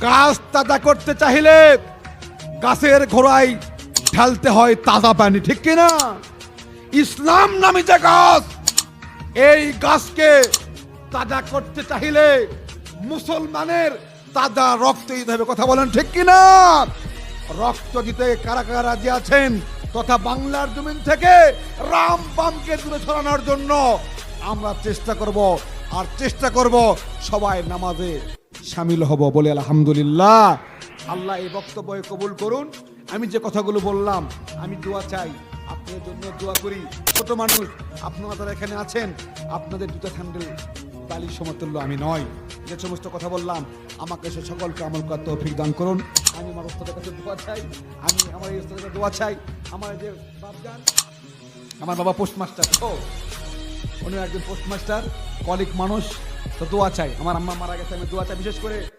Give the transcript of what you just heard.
গাছ তাজা করতে চাইলে গাছের গোড়ায় ঢালতে হয় তাজা পানি, ঠিক কিনা? ইসলাম নামে যে গাছ, এই গাছকে তাজা করতে চাইলে মুসলমানের তাজা রক্ত দিতে হবে। কথা বলেন ঠিক কিনা? রক্ত দিতে কারা কারা রাজি আছেন? তথা বাংলার জমিন থেকে রাম বামকে দূরে সরানোর জন্য আমরা চেষ্টা করব, আর চেষ্টা করব সবাই নামাজে শামিল হব। বলে আলহামদুলিল্লাহ। আল্লাহ এই বক্তব্য কবুল করুন। আমি যে কথাগুলো বললাম, আমি দোয়া চাই, আপনাদের জন্য দোয়া করি। ছোট মানুষ আপনারা যারা এখানে আছেন, আপনাদের দুটো হ্যান্ডেল বালির সমতুল্য আমি নয়। যে সমস্ত কথা বললাম, আমাকে সে সকলকে আমল করার তৌফিক দান করুন। আমি আমার ওস্তাদের কাছে দোয়া চাই, আমি আমার এই ওস্তাদের কাছে দোয়া চাই। আমার যে বাপজান, আমার বাবা পোস্টমাস্টার, উনি একজন পোস্টমাস্টার, কলিগ মানুষ, তো দোয়া চাই। আমার আম্মা মারা গেছে, আমি দোয়া চাই বিশেষ করে।